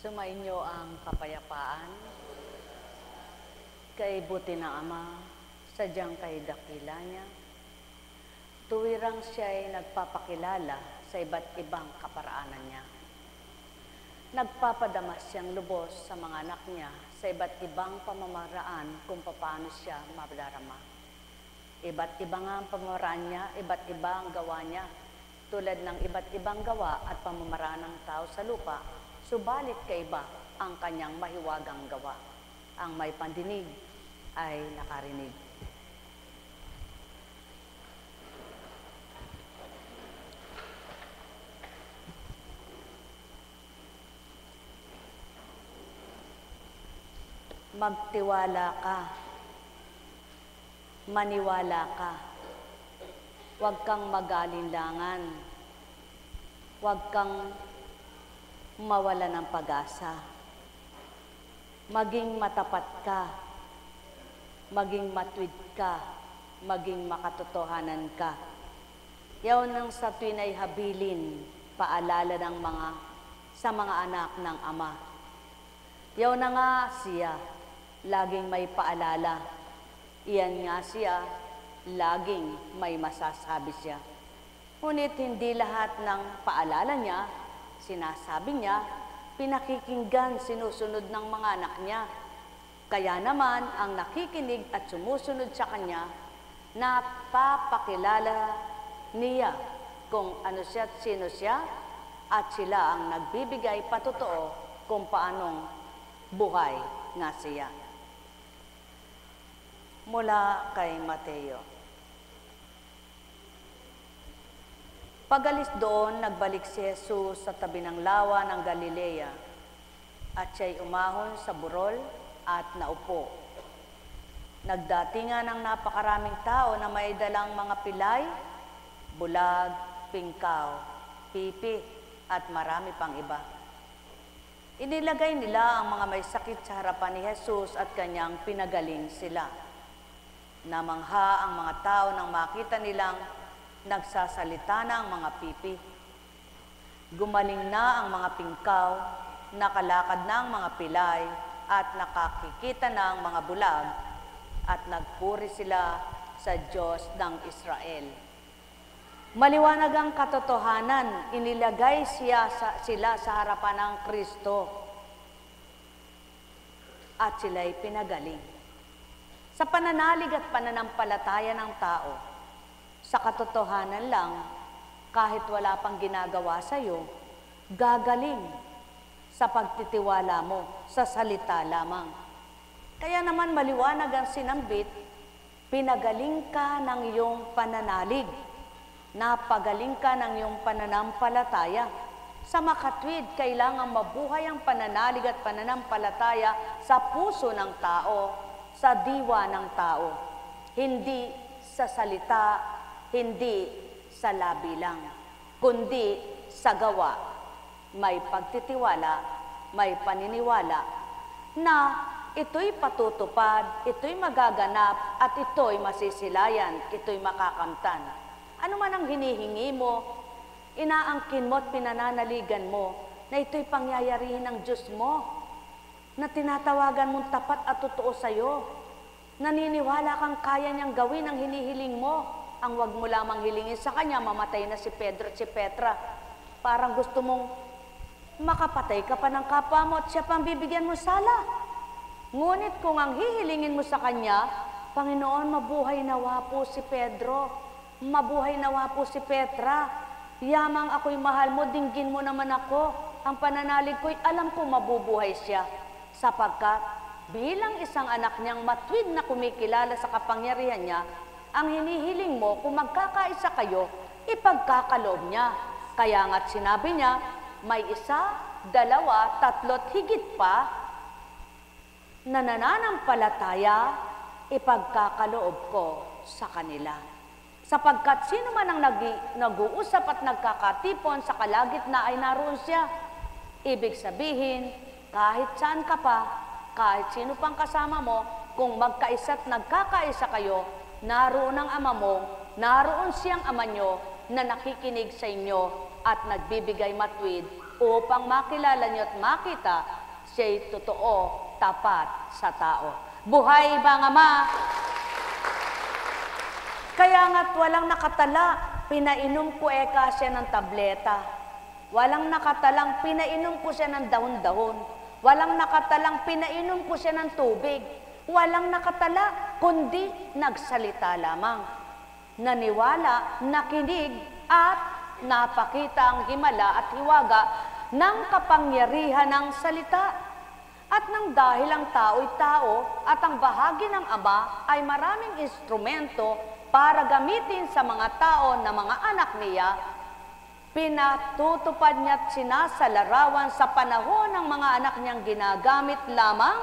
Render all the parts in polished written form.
Sumainyo ang kapayapaan, kay buti na Ama, sadyang kay dakila niya. Tuwirang siya'y nagpapakilala sa iba't ibang kaparaanan niya. Nagpapadamas siyang lubos sa mga anak niya sa iba't ibang pamamaraan kung paano siya madarama. Iba't iba nga ang pamamaraan niya, iba't iba ang gawa niya, tulad ng iba't ibang gawa at pamamaraan ng tao sa lupa, subalit kaiba ang kanyang mahiwagang gawa. Ang may pandinig ay nakarinig. Magtiwala ka, maniwala ka, huwag kang mag-alinlangan, huwag kang mawala ng pag-asa. Maging matapat ka, maging matwid ka, maging makatotohanan ka. Yaon ang sa tuwin ay habilin, paalala ng sa mga anak ng Ama. Yaon na nga siya, laging may paalala. Iyan nga siya, laging may masasabi siya. Ngunit hindi lahat ng paalala niya, sinasabi niya, pinakikinggan, sinusunod ng mga anak niya. Kaya naman, ang nakikinig at sumusunod sa kanya, napapakilala niya kung ano siya at sino siya, at sila ang nagbibigay patotoo kung paanong buhay nga siya. Mula kay Mateo. Pagalis doon, nagbalik si Jesus sa tabi ng lawa ng Galilea at siya'y umahon sa burol at naupo. Nagdatingan ng napakaraming tao na may dalang mga pilay, bulag, pingkaw, pipi at marami pang iba. Inilagay nila ang mga may sakit sa harapan ni Jesus at kanyang pinagaling sila. Namangha ang mga tao nang makita nilang nagsasalita na ang mga pipi. Gumaling na ang mga pingkaw, nakalakad na ang mga pilay, at nakakikita na ang mga bulag, at nagpuri sila sa Diyos ng Israel. Maliwanag ang katotohanan, inilagay sila sa harapan ng Kristo, at sila'y pinagaling. Sa pananalig at pananampalataya ng tao, sa katotohanan lang, kahit wala pang ginagawa sa iyo, gagaling sa pagtitiwala mo sa salita lamang. Kaya naman maliwanag ang sinambit, pinagaling ka ng iyong pananalig, napagaling ka ng iyong pananampalataya. Sa makatwid, kailangan mabuhay ang pananalig at pananampalataya sa puso ng tao, sa diwa ng tao, hindi sa salita, hindi sa labi lang, kundi sa gawa. May pagtitiwala, may paniniwala na ito'y patutupad, ito'y magaganap, at ito'y masisilayan, ito'y makakamtan. Ano man ang hinihingi mo, inaangkin mo at pinananaligan mo na ito'y pangyayarihin ng Diyos mo, na tinatawagan mong tapat at totoo sa iyo. Naniniwala kang kaya niyang gawin ang hinihiling mo. Ang wag mo lamang hilingin sa kanya, mamatay na si Pedro at si Petra. Parang gusto mong makapatay ka pa ng kapwa mo at siya pang bibigyan mo sala. Ngunit kung ang hihilingin mo sa kanya, Panginoon, mabuhay nawa po si Pedro, mabuhay nawa po si Petra, yamang ako'y mahal mo, dinggin mo naman ako. Ang pananalig ko'y alam ko mabubuhay siya, sapagkat bilang isang anak niyang matwid na kumikilala sa kapangyarihan niya, ang hinihiling mo, kung magkakaisa kayo, ipagkakaloob niya. Kaya nga't sinabi niya, may isa, dalawa, tatlo't higit pa na nananampalataya, ipagkakaloob ko sa kanila. Sapagkat sino man ang nag-uusap at nagkakatipon sa kalagitnaan ay naroon siya. Ibig sabihin, kahit saan ka pa, kahit sino pang kasama mo, kung magkaisa at nagkakaisa kayo, naroon ang Ama mo, naroon siyang Ama nyo na nakikinig sa inyo at nagbibigay matwid upang makilala niyo at makita siya'y totoo, tapat sa tao. Buhay bang Ama? Kaya nga't walang nakatala, pinainom ko eka siya ng tableta. Walang nakatalang, pinainom ko siya ng dahon-dahon. Walang nakatalang, pinainom ko siya ng tubig. Walang nakatala, kundi nagsalita lamang. Naniwala, nakinig, at napakita ang himala at hiwaga ng kapangyarihan ng salita. At nang dahil ang tao'y tao at ang bahagi ng Ama ay maraming instrumento para gamitin sa mga tao na mga anak niya, pinatutupad niya at sinasalarawan sa panahon ng mga anak niyang ginagamit lamang,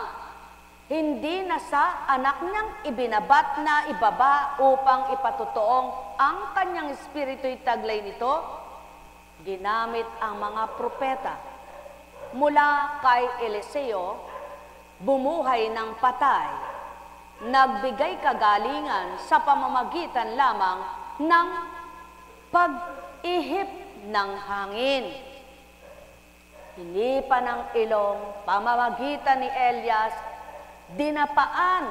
hindi na sa anak niyang ibinabat na ibaba upang ipatutuong ang kanyang espiritu'y taglay nito, ginamit ang mga propeta. Mula kay Eliseo, bumuhay ng patay, nagbigay kagalingan sa pamamagitan lamang ng pag-ihip ng hangin. Hinipan ng ilong, pamamagitan ni Elias, dinapaan.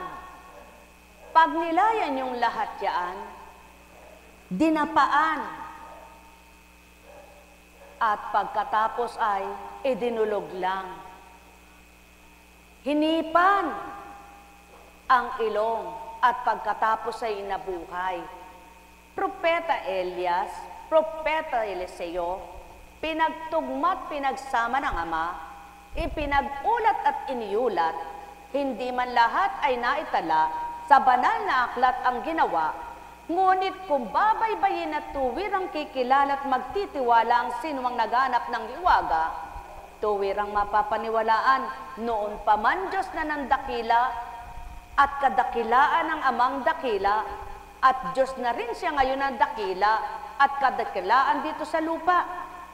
Pag nilayan yung lahat yan, dinapaan. At pagkatapos ay idinulog lang. Hinipan ang ilong at pagkatapos ay nabuhay. Propeta Elias, Propeta Eliseo, pinagtugmat, pinagsama ng Ama, ipinag-ulat at iniulat, hindi man lahat ay naitala, sa banal na aklat ang ginawa, ngunit kung babaybayin at tuwirang kikilala at magtitiwala ang sinuwang naghanap ng hiwaga, tuwirang mapapaniwalaan, noon pa man Diyos na nandakila, at kadakilaan ng Amang dakila, at Diyos na rin siya ngayon ang dakila, at kadakilaan dito sa lupa,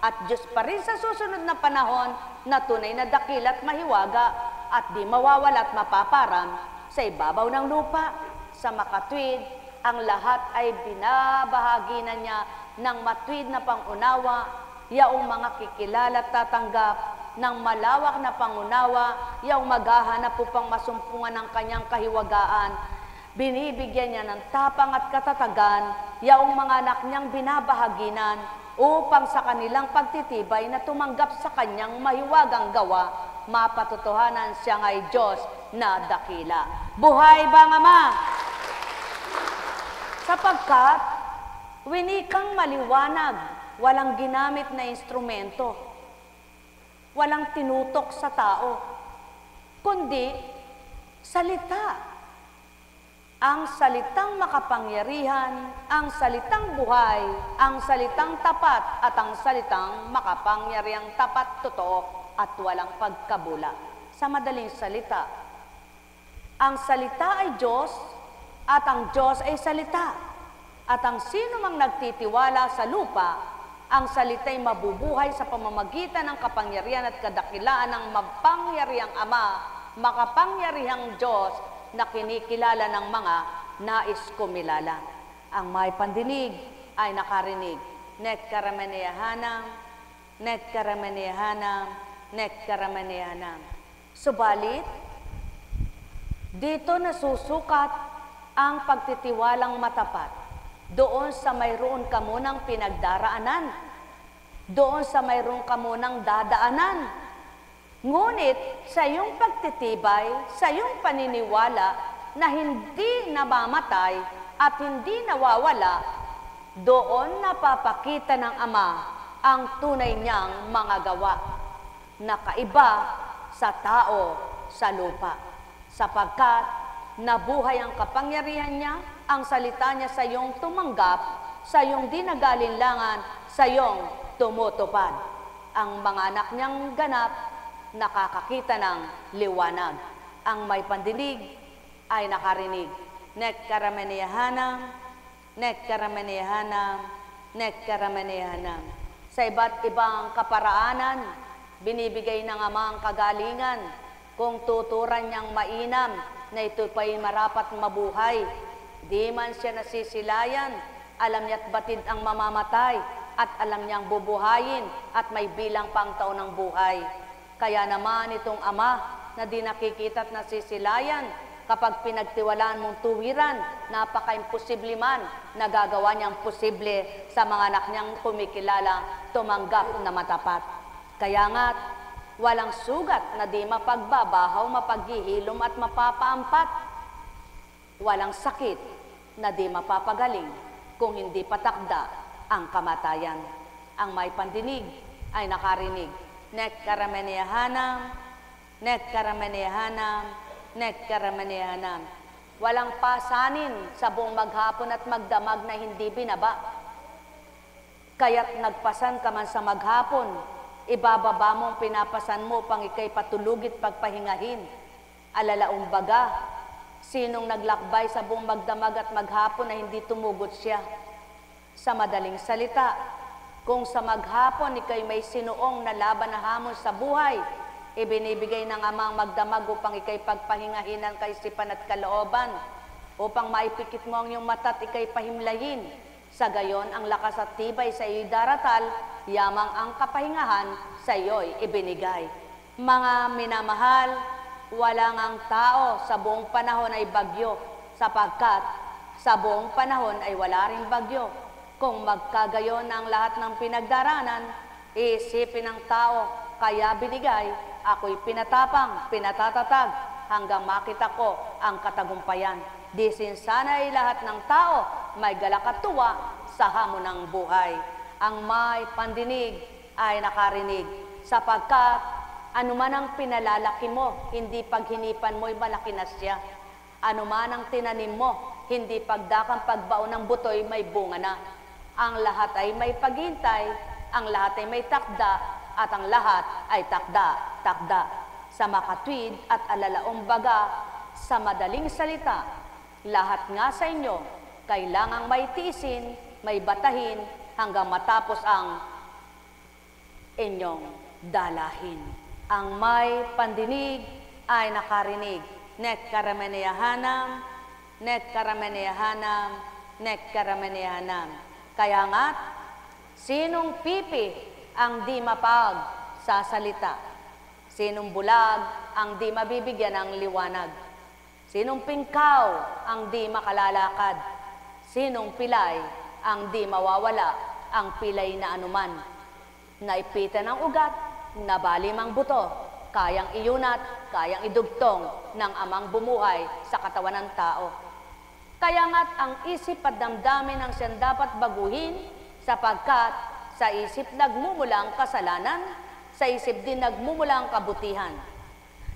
at Diyos pa rin sa susunod na panahon na tunay na dakila at mahiwaga, at di mawawala at mapaparam sa ibabaw ng lupa. Sa makatwid, ang lahat ay binabahagi na niya ng matwid na pangunawa, yaong mga kikilala at tatanggap ng malawak na pangunawa, yaong maghahanap upang masumpungan ng kanyang kahiwagaan. Binibigyan niya ng tapang at katatagan, yaong mga anak niyang binabahaginan, upang sa kanilang pagtitibay na tumanggap sa kanyang mahiwagang gawa, mapatotohanan siya nga'y Diyos na dakila. Buhay bang Ama? Sapagkat winikang maliwanag, walang ginamit na instrumento, walang tinutok sa tao, kundi salita. Ang salitang makapangyarihan, ang salitang buhay, ang salitang tapat, at ang salitang makapangyarihang tapat, totoo, at walang pagkabula. Sa madaling salita, ang salita ay Diyos, at ang Diyos ay salita. At ang sino mang nagtitiwala sa lupa, ang salita'y mabubuhay sa pamamagitan ng kapangyarihan at kadakilaan ng mapangyarihang Ama, makapangyarihang Diyos, na kinikilala ng mga nais kumilala. Ang may pandinig ay nakarinig. Nekkaramaneyahanam, nekkaramaneyahanam, nekkaramaneyahanam. Subalit, dito nasusukat ang pagtitiwalang matapat. Doon sa mayroon ka munang pinagdaraanan. Doon sa mayroon ka munang dadaanan. Ngunit sa iyong pagtitibay, sa iyong paniniwala na hindi namamatay at hindi nawawala, doon napapakita ng Ama ang tunay niyang mga gawa na kaiba sa tao sa lupa. Sapagkat nabuhay ang kapangyarihan niya, ang salita niya sa iyong tumanggap, sa iyong dinagalinlangan, sa iyong tumutupad. Ang mga anak niyang ganap, nakakakita ng liwanag. Ang may pandinig ay nakarinig. Nekkaramaneyahanam, nekkaramaneyahanam, nekkaramaneyahanam. Sa iba't ibang kaparaanan, binibigay ng Ama ang kagalingan. Kung tuturan niyang mainam, na ito pa'y marapat mabuhay. Di man siya nasisilayan, alam niya't batid ang mamamatay. at alam niyang bubuhayin at may bilang pang taon ng buhay. Kaya naman itong Ama na di nakikita at nasisilayan, kapag pinagtiwalaan mong tuwiran, napaka-imposible man, nagagawa niyang posible sa mga anak niyang kumikilala, tumanggap na matapat. Kaya nga't walang sugat na di mapagbabahaw, mapaghihilom at mapapaampat. Walang sakit na di mapapagaling kung hindi patakda ang kamatayan. Ang may pandinig ay nakarinig. Nek karamaniyahanam, nek karamaniyahanam, nek karamaniyahanam. Walang pasanin sa buong maghapon at magdamag na hindi binaba. Kaya't nagpasan ka man sa maghapon, ibababa mong pinapasan mo pang ikay patulugit pagpahingahin. Alalaong baga, sinong naglakbay sa buong magdamag at maghapon na hindi tumugot siya? Sa madaling salita, kung sa maghapon ikay may sinuong na laban na hamon sa buhay, ibinibigay ng Amang magdamag upang ikay pagpahingahin ang kaisipan at kalooban, upang maipikit mo ang iyong mata at ikay pahimlayin. Sa gayon, ang lakas at tibay sa iyo'y daratal, yamang ang kapahingahan sa iyo'y ibinigay. Mga minamahal, walang ang tao sa buong panahon ay bagyo, sapagkat sa buong panahon ay wala ring bagyo. Kung magkagayon ang lahat ng pinagdaranan, iisipin ng tao, kaya binigay, ako'y pinatapang, pinatatatag, hanggang makita ko ang katagumpayan. Disin sana'y lahat ng tao may galakatuwa sa hamon ng buhay. Ang may pandinig ay nakarinig, sapagkat anuman ang pinalalaki mo, hindi paghinipan mo'y malaki na siya. Anuman ang tinanim mo, hindi pagdakang pagbaon ng butoy may bunga na. Ang lahat ay may paghintay, ang lahat ay may takda, at ang lahat ay takda. Sa makatwid at alalaong baga, sa madaling salita, lahat nga sa inyo, kailangang may tiisin, may batahin, hanggang matapos ang inyong dalahin. Ang may pandinig ay nakarinig. Nek karamaniyahanam, nek karamaniyahanam, nek karamaniyahanam. Kaya nga't, sinong pipi ang di mapag sasalita? Sinong bulag ang di mabibigyan ng liwanag? Sinong pingkaw ang di makalalakad? Sinong pilay ang di mawawala ang pilay na anuman? Naipita ng ugat, nabalim ang buto, kayang iyunat, kayang idugtong ng Amang bumuhay sa katawan ng tao. Kaya nga't ang isip at damdamin ang siyang dapat baguhin, sapagkat sa isip nagmumula ang kasalanan, sa isip din nagmumula ang kabutihan.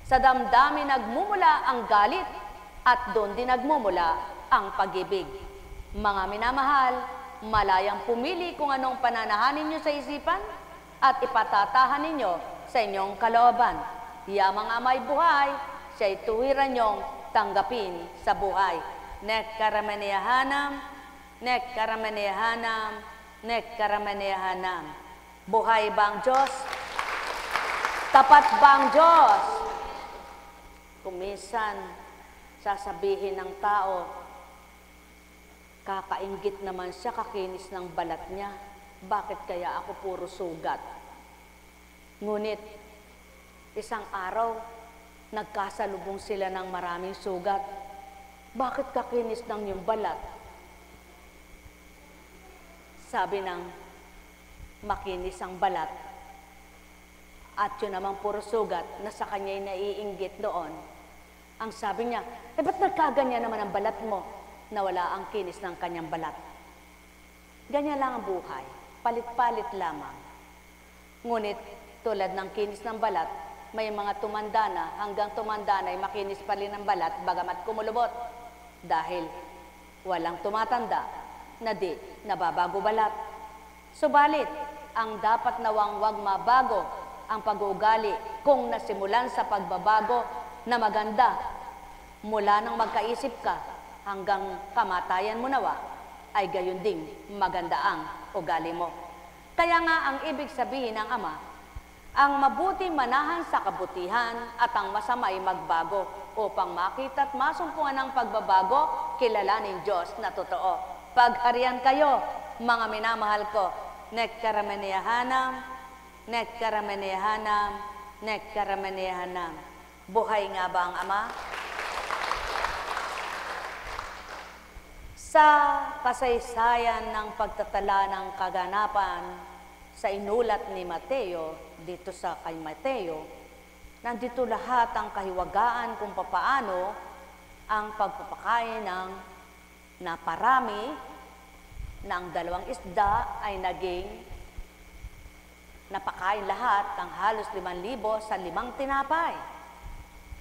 Sa damdamin nagmumula ang galit, at doon din nagmumula ang pag-ibig. Mga minamahal, malayang pumili kung anong pananahanin nyo sa isipan at ipatatahan ninyo sa inyong kalooban. Yamang Amay buhay, siya'y tuwiran nyong tanggapin sa buhay. Nek karamaniyahanam, nek karamaniyahanam, nek karamaniyahanam. Buhay ba ang Diyos? Tapat ba ang Diyos? Kuminsan, sasabihin ng tao, kakainggit naman siya, kakinis ng balat niya. Bakit kaya ako puro sugat? Ngunit, isang araw, nagkasalubong sila ng maraming sugat. Bakit kakinis ng iyong balat? Sabi ng makinis ang balat, at yun namang puro sugat na sa kanya'y naiinggit doon. Ang sabi niya, ba't nagkaganyan naman ang balat mo na wala ang kinis ng kanyang balat? Ganyan lang ang buhay, palit-palit lamang. Ngunit tulad ng kinis ng balat, may mga tumanda na, hanggang tumanda na ay makinis pa rin ang balat bagamat kumulubot. Dahil walang tumatanda na di nababago balat. Subalit, ang dapat nawang wag mabago ang pag-uugali kung nasimulan sa pagbabago na maganda mula nang magkaisip ka hanggang kamatayan mo nawa, ay gayon ding maganda ang ugali mo. Kaya nga ang ibig sabihin ng Ama, ang mabuti manahan sa kabutihan at ang masama'y magbago upang makita at masumpungan ng pagbabago, kilalanin Diyos na totoo. Pagharian kayo, mga minamahal ko, Nekkaramenehanam, Nekkaramenehanam, Nekkaramenehanam. Buhay nga ba ang Ama? Sa kasaysayan ng pagtatala ng kaganapan sa inulat ni Mateo, dito sa kay Mateo, nandito lahat ang kahiwagaan kung papaano ang pagpapakain ng naparami ng 2 isda ay naging napakain lahat ng halos 5,000 sa 5 tinapay.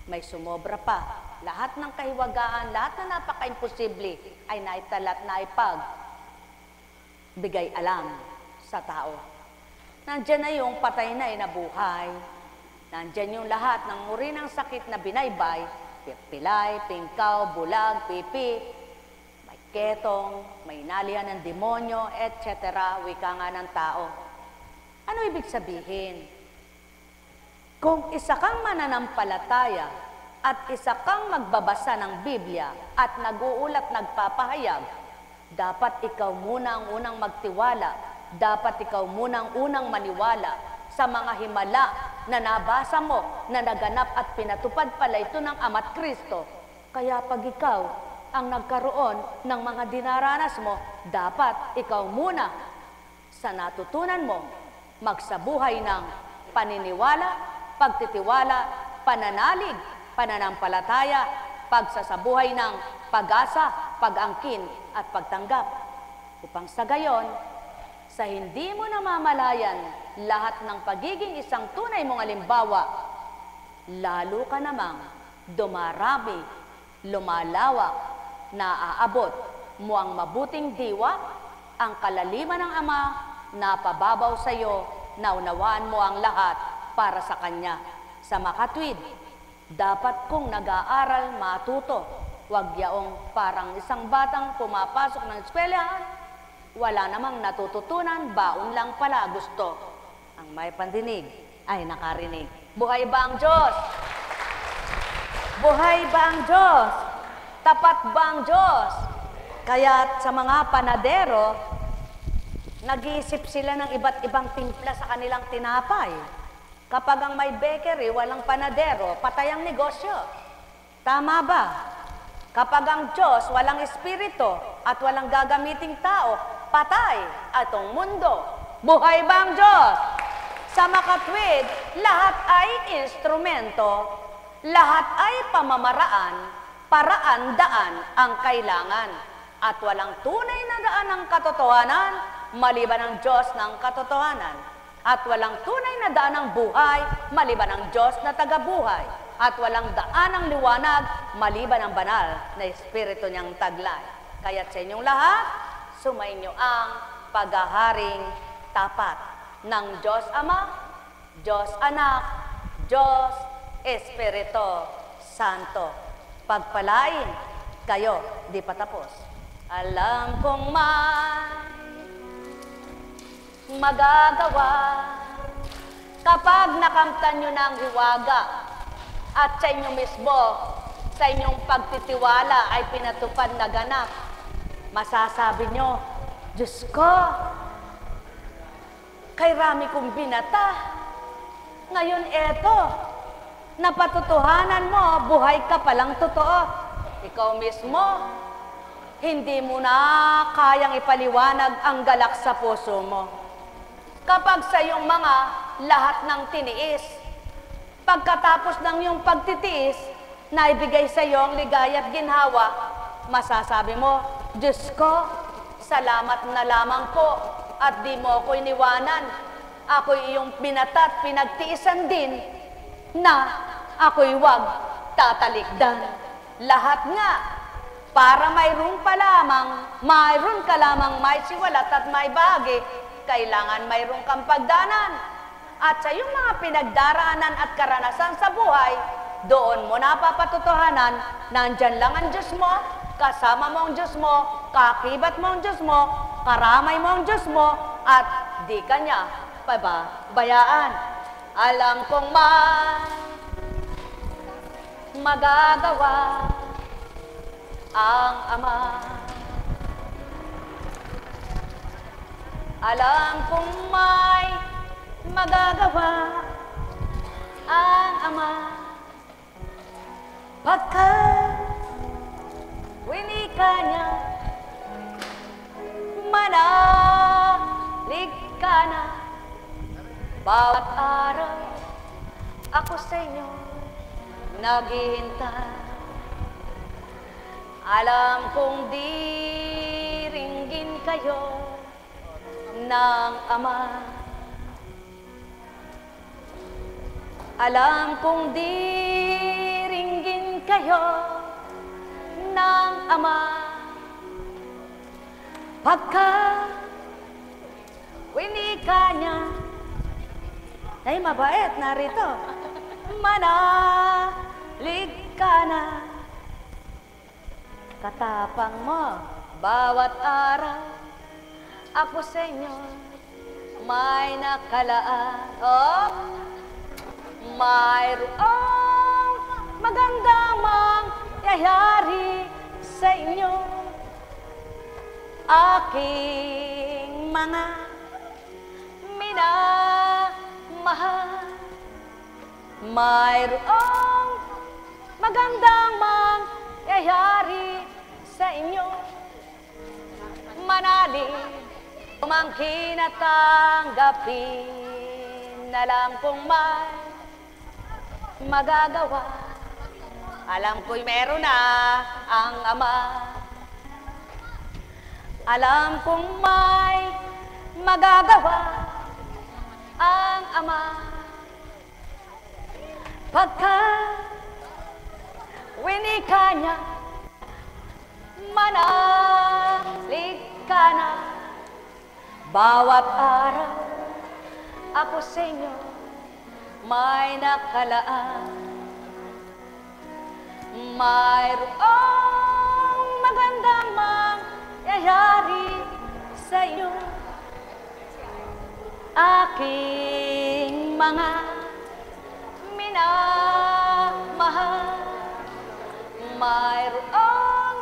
May sumobra pa. Lahat ng kahiwagaan, lahat na napaka-imposible ay naitalat na bigay alam sa tao. Nandyan na yung patay na nabuhay. Nandyan yung lahat ng uri ng sakit na binaybay. Pilay, pingkaw, bulag, pipi, may ketong, may nalihan ng demonyo, etc. Wika nga ng tao. Ano ibig sabihin? Kung isa kang mananampalataya at isa kang magbabasa ng Biblia at nag-uulat, nagpapahayag, dapat ikaw muna ang unang magtiwala, dapat ikaw muna ang unang maniwala sa mga himala na nabasa mo, na naganap at pinatupad pala ito ng Ama't Kristo. Kaya pag ikaw ang nagkaroon ng mga dinaranas mo, dapat ikaw muna sa natutunan mo magsabuhay ng paniniwala, pagtitiwala, pananalig, pananampalataya, pagsasabuhay ng pag-asa, pag-angkin at pagtanggap. Upang sa gayon, sa hindi mo namamalayan lahat ng pagiging isang tunay mong halimbawa, lalo ka namang dumarami, lumalawak, naaabot mo ang mabuting diwa, ang kalaliman ng Ama, napababaw sa iyo, naunawaan mo ang lahat para sa Kanya. Sa makatwid, dapat kung nag-aaral, matuto. Huwag yaong parang isang batang pumapasok ng eskwelahan, wala namang natututunan, baon lang pala gusto. Ang may pandinig ay nakarinig. Buhay ba ang Diyos? Buhay ba ang Diyos? Tapat ba ang Diyos? Kaya sa mga panadero, nag-iisip sila ng iba't ibang timpla sa kanilang tinapay. Kapag ang may bakery, walang panadero, patay ang negosyo. Tama ba? Kapag ang Diyos, walang espiritu at walang gagamiting tao, patay atong mundo. Buhay ba ang Diyos? Sa makatwid, lahat ay instrumento, lahat ay pamamaraan, paraan, daan ang kailangan. At walang tunay na daan ng katotohanan, maliban ang Diyos ng katotohanan. At walang tunay na daan ng buhay, maliban ang Diyos na tagabuhay. At walang daan ng liwanag, maliban ang banal na Espiritu niyang taglay. Kaya't sa inyong lahat, sumainyo ang paghaharing tapat ng Diyos Ama, Diyos Anak, Diyos Espiritu Santo. Pagpalain kayo, di pa tapos. Alam kong magagawa kapag nakamtan nyo ng hiwaga at sa inyo mismo, sa inyong pagtitiwala ay pinatupad na ganap. Masasabi nyo, Diyos ko, kay rami kong binata. Ngayon eto, napatutuhanan mo, buhay ka palang totoo. Ikaw mismo, hindi mo na kayang ipaliwanag ang galak sa puso mo. Kapag sa iyong mga lahat ng tiniis, pagkatapos ng iyong pagtitiis, naibigay sa iyo ang ligaya at ginhawa, masasabi mo, Diyos ko, salamat na lamang po at di mo ako iniwanan. Ako'y iyong pinata't pinagtiisan din na ako'y wag tatalikdan. Lahat nga, para mayroon ka lamang may siwalat at may bahagi, kailangan mayroon kang pagdanan. At sa iyong mga pinagdaraanan at karanasan sa buhay, doon mo napapatutuhanan, nandyan lang ang Diyos mo, kasama mo ang Diyos mo, kakibat mo ang Diyos mo, karamay mo ang Diyos mo, at di ka niya pababayaan. Alam kong magagawa ang Ama. Alam kong may magagawa ang Ama pagkat winika niya, manalig ka na. Bawat araw ako sa inyo naghihintay. Alam kong diringgin kayo ng Ama. Alam kong diringgin kayo ng Ama pagka winika niya. Ay, mabait, narito. Manalig ka na. Katapang mo, bawat araw, ako sa inyo may nakalaan. Oh, mayroong magandang mangyayari sa inyo. Aking mga minamahal, mayroong magandang mangyayari sa inyo. Manalig, umangkin at tanggapin. Alam kong may magagawa. Alam ko'y meron na ang Ama. Alam kong may magagawa ang Ama pagka winika niya, manalig ka na. Bawat araw ako sa inyo may nakalaan. Mayroong magandang mangyayari sa inyo. Aking mga minamahal, mayroong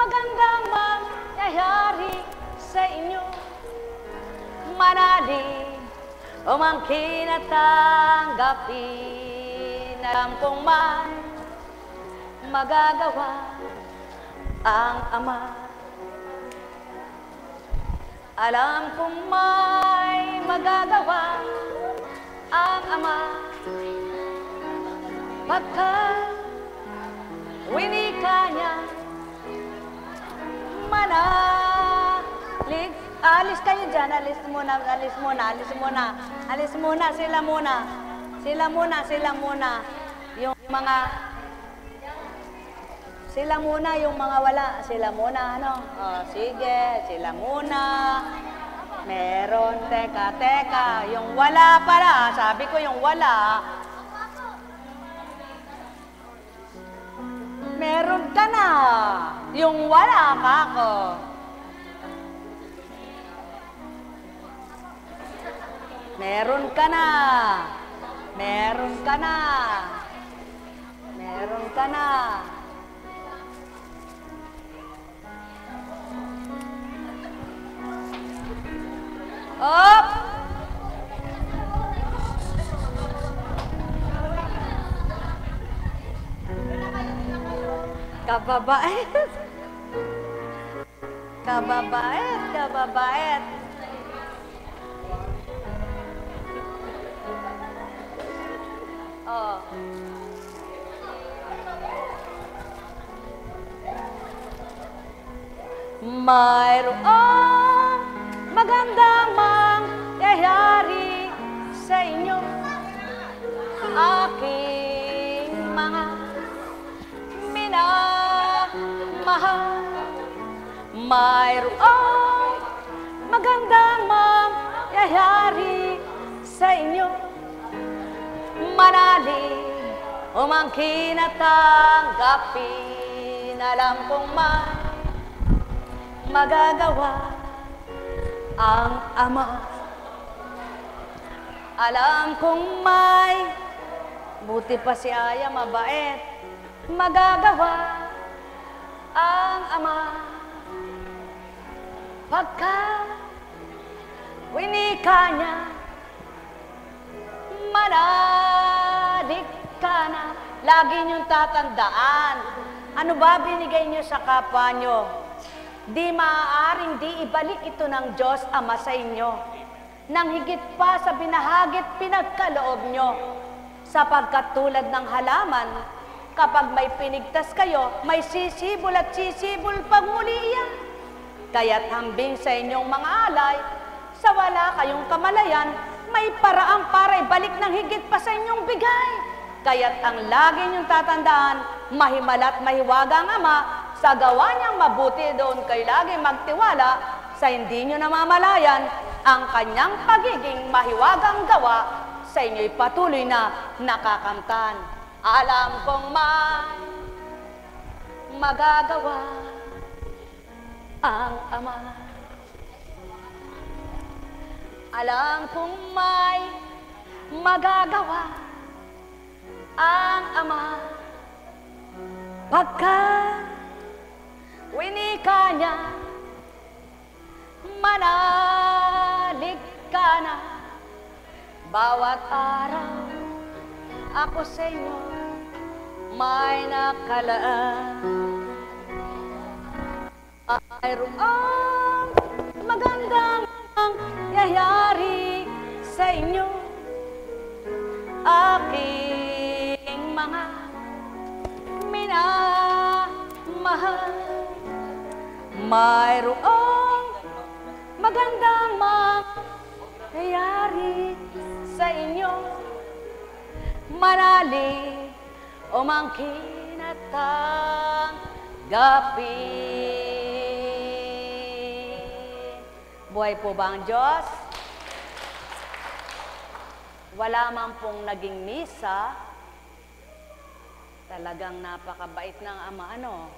magandang mangyayari sa inyo. Manalig, umangkin at tanggapin. Alam kong may magagawa ang Ama. Alam kong may magagawa ang Ama pagka winika niya, manalig. Alis kayo dyan, alis muna, alis muna, alis muna. Alis muna, sila muna. Sila muna, sila muna. Yung mga... Sila muna, yung mga wala. Sila muna, ano? Oh, sige, sila muna. Meron, teka. Yung wala pala, sabi ko yung wala. Meron ka na. Yung wala ka ko. Meron ka na. Meron ka na. Meron ka na. Op! Kababait. Kababait. Oh. Mayroong magandang mangyayari sa inyo. Aking mga minamahal, mayroong magandang mangyayari sa inyo. Manalig, umangkin at tanggapin. Alam kong may magagawa ang Ama. Alam kong may, buti pa si Aya, mabait, magagawa ang Ama pagka winika niya, manalig ka na. Lagi niyong tatandaan, ano ba binigay niyo sa kapwa niyo? Di maaaring di ibalik ito ng Diyos Ama sa inyo, nang higit pa sa binahagit pinagkaloob niyo. Sapagkat tulad ng halaman, kapag may pinigtas kayo, may sisibol at sisibol pag muli iyan. Kaya't hambing sa inyong mga alay, sa wala kayong kamalayan, may paraang para ibalik ng higit pa sa inyong bigay. Kaya't ang lagi niyong tatandaan, mahimala at mahiwaga ang Ama, sa gawa niyang mabuti doon kayo lagi magtiwala, sa hindi niyo namamalayan, ang kanyang pagiging mahiwagang gawa, sa inyo'y patuloy na nakakamtan. Alam kong may magagawa ang Ama. Alam kong may magagawa ang Ama. Pagkat winika niya, manalig ka na. Bawat araw ako sa inyo may nakalaan. Mayroong magandang nangyayari sa inyo, aking mga minamahal. Mayroong magandang mangyayari sa inyo, manalig o mangkin at tanggapin. Buhay po ba ang Diyos? Wala man pong naging misa, talagang napakabait ng Ama, ano?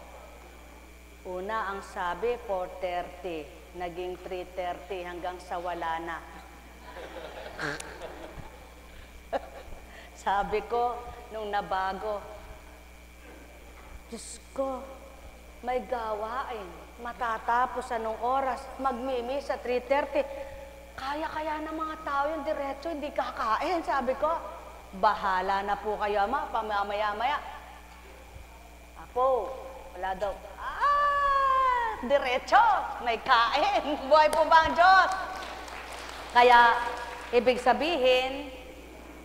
Una, ang sabi, 4:30, naging 3:30 hanggang sa wala na. Sabi ko, nung nabago, Diyos ko, may gawain, matatapos anong oras, magmimisa 3:30. Kaya ng mga tao yung diretso, hindi kakain. Sabi ko, bahala na po kayo, Ama, pamamaya-maya. Apo, wala daw. Diretso, may kain. Buhay po ba ang Diyos? Kaya, ibig sabihin,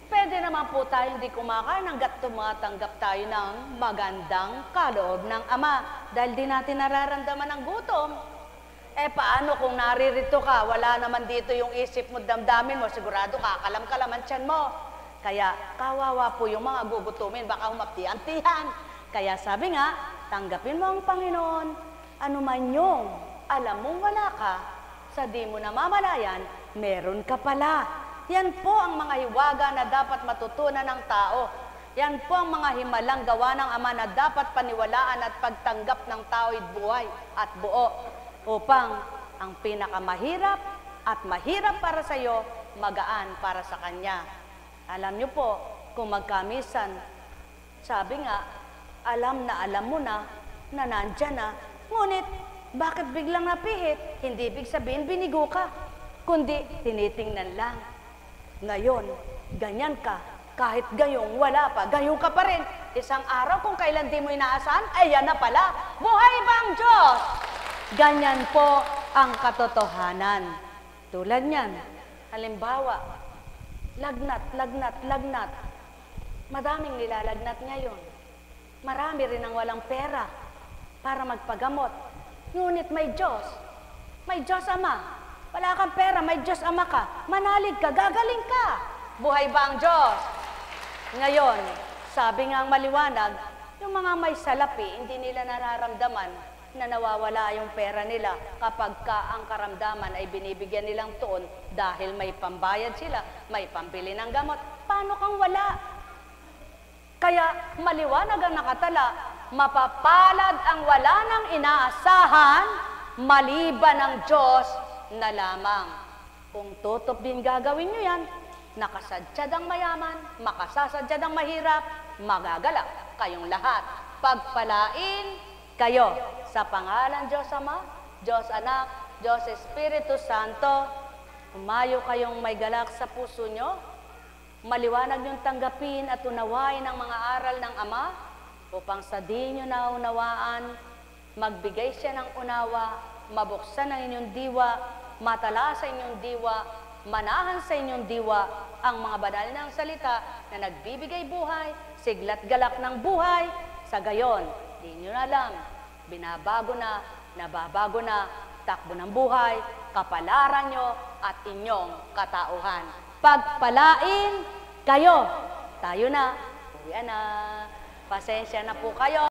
pwede naman po tayo hindi kumakain hanggat tumatanggap tayo ng magandang kaloob ng Ama. Dahil di natin nararamdaman ang gutom. Paano kung naririto ka, wala naman dito yung isip mo, damdamin mo, sigurado kakalam-kalam ang tiyan mo. Kaya kawawa po yung mga gugutumin, baka humapti-antihan. Kaya sabi nga, tanggapin mo ang Panginoon, ano man yung alam mong wala ka, sa di mo namamalayan, meron ka pala. Yan po ang mga hiwaga na dapat matutunan ng tao. Yan po ang mga himalang gawa ng Ama na dapat paniwalaan at pagtanggap ng tao'y buhay at buo, upang ang pinakamahirap at mahirap para sa iyo, magaan para sa Kanya. Alam niyo po, kung magkamisan, sabi nga, alam mo na nandyan na, ngunit bakit biglang napihit? Hindi ibig sabihin binigo ka, kundi tinitingnan lang. Ngayon, ganyan ka, kahit gayong wala pa, gayong ka pa rin. Isang araw kung kailan di mo inaasahan, ay yan na pala. Buhay ba ang Diyos? Ganyan po ang katotohanan. Tulad niyan, halimbawa, lagnat. Madaming nilalagnat ngayon. Marami rin ang walang pera para magpagamot. Ngunit may Diyos. May Diyos Ama. Wala kang pera, may Diyos Ama ka. Manalig ka, gagaling ka. Buhay ba ang Diyos? Ngayon, sabi nga ang maliwanag, yung mga may salapi, hindi nila nararamdaman na nawawala yung pera nila kapag ka ang karamdaman ay binibigyan nilang tuon dahil may pambayad sila, may pambili ng gamot. Paano kang wala? Kaya maliwanag ang nakatala, mapapalad ang wala nang inaasahan, maliban ng Diyos na lamang. Kung tutop din gagawin nyo yan, nakasadyad ang mayaman, makasasadyad ang mahirap, magagalak kayong lahat. Pagpalain kayo sa pangalan Diyos Ama, Diyos Anak, Diyos Espiritu Santo. Umayo kayong may galak sa puso nyo, maliwanag niyong tanggapin at unawain ang mga aral ng Ama, upang sa di nyo naunawaan, magbigay siya ng unawa, mabuksan ang inyong diwa, matala sa inyong diwa, manahan sa inyong diwa, ang mga banal ng salita na nagbibigay buhay, siglat galak ng buhay, sa gayon, di nyo na alam, binabago na, nababago na, takbo ng buhay, kapalaran nyo at inyong katauhan. Pagpalain kayo. Tayo na. Uwian na. Pasensya na po kayo.